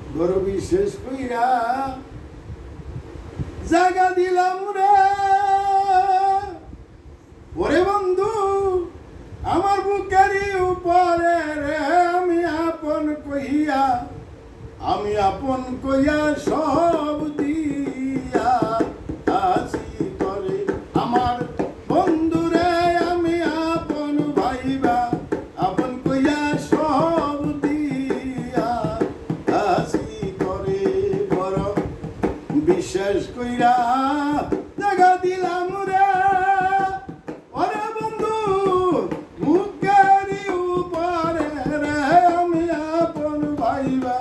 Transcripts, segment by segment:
বড় বিশেষ কইরা জায়গা দিলাম রে ওরে বন্ধু আমার বুকেরই উপরে রে আমি আপন কইয়া সব দিয়া আসি করে আমার বন্ধু রে আমি আপন ভাইবা আপন কইয়া সব দিয়া আসি করে বড় বিশ্বাস কইরা জায়গা দিলাম রে ওরে বন্ধু মুখেরই উপরে রে আমি আপন ভাইবা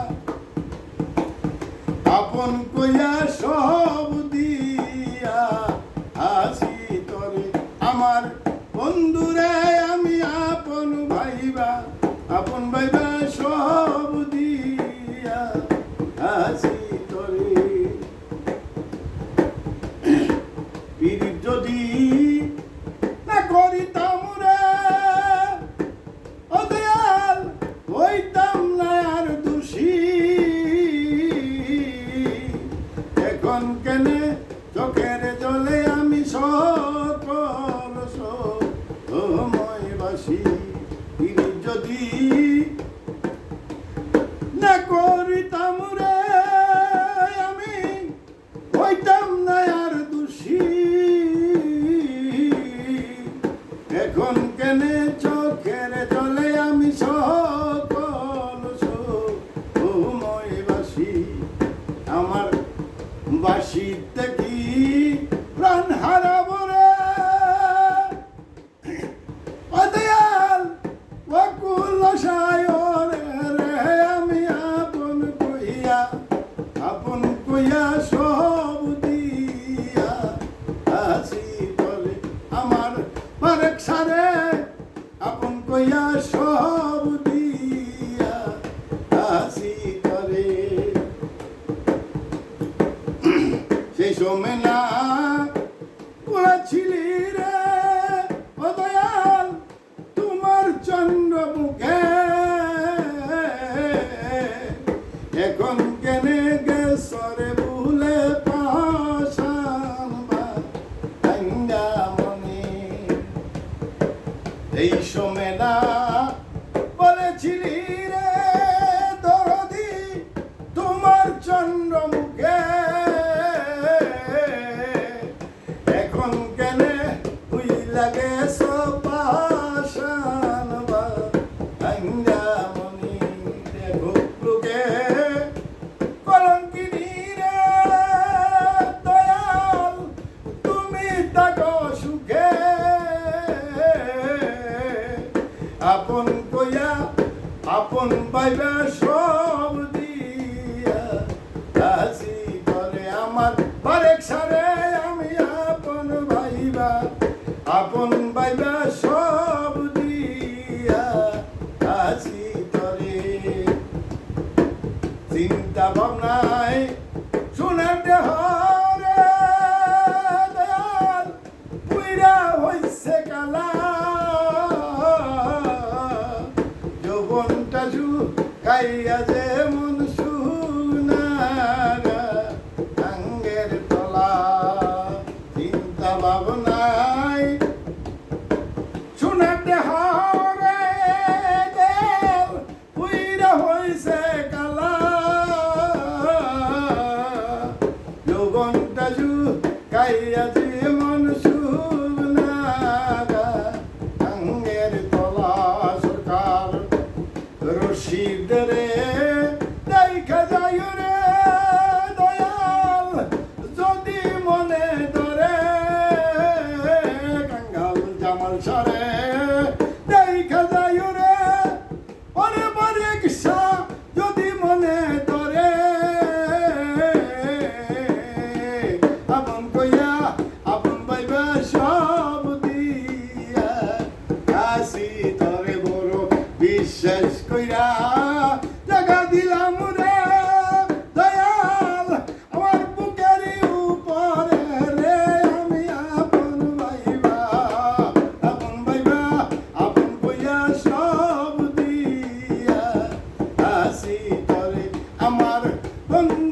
আপন কইয়া সব দিয়া আসি তরে আমার বন্ধু রে আমি আপন ভাইবা সব দিয়া আসি তরে পীর যদি না করিতাম রে ও দয়াল হইতাম না আর দোষী এখন কেনে চোখের জলে আমি সকল সময়বাসী পীর যদি না করিতাম রে আমি হইতাম না আর দোষী এখন কেনে চোখের জলে আমি সকল সময়বাসী আমার বাসিতে কি প্রাণ হারাব রে অদয়াল ওকুল সায়রে রে আমি আপন কইয়া সব দিয়া আসি বলে আমার মারেক সারে আপন কইয়া সব দিয়া আসি করে সেই সময় না পড়াছিলি রে ও দয়াল তোমার চন্দ্র মুখে এখন কেনে গেছরে ভুলে পাশান ভাঙ্গা মনে এই সময় না বলেছিলি রে দরদি তোমার চন্দ্র মুখে এখন কেনে তুই লাগে পাশান ভাঙ্গা মনি দেখো লোকে কলঙ্কিনী রে দয়াল তুমি তাকো সুখে আপন কইয়া আপন পাইবা সব দিয়া আসি করে আমার বারেক সারে আমি আপন ভাইবা সব দিয়া আসি করে চিন্তা ভাবনায় সোনার দেহ রে দয়াল পুইরা হইছে কালা যৌবনটা কাইয়া যে মন সুনারা আঙ্গের তলা চিন্তা ভাবনায় সোনার দেহ রে দয়াল পুইরা হইছে কালা যৌবনটা কাইয়া যে মন সুনারা আঙ্গের তলা সরকার রশিদ রে দেখা যায় রে দয়াল যদি মনে ধরে কাঙ্গাল জামাল সারে দেখা যায় রে ওরে বরে কিসা যদি মনে ধরে আপন কইয়া আপন ভাইবা সব দিয়া আসি ধরে বড় বিশ্বাস কইরা জায়গা দিলাম রে দয়াল আমার বুকেরই উপরে রে আমি আপন ভাইবা আপন কইয়া সব দিয়া আসি ধরে আমার সন্ধ্যা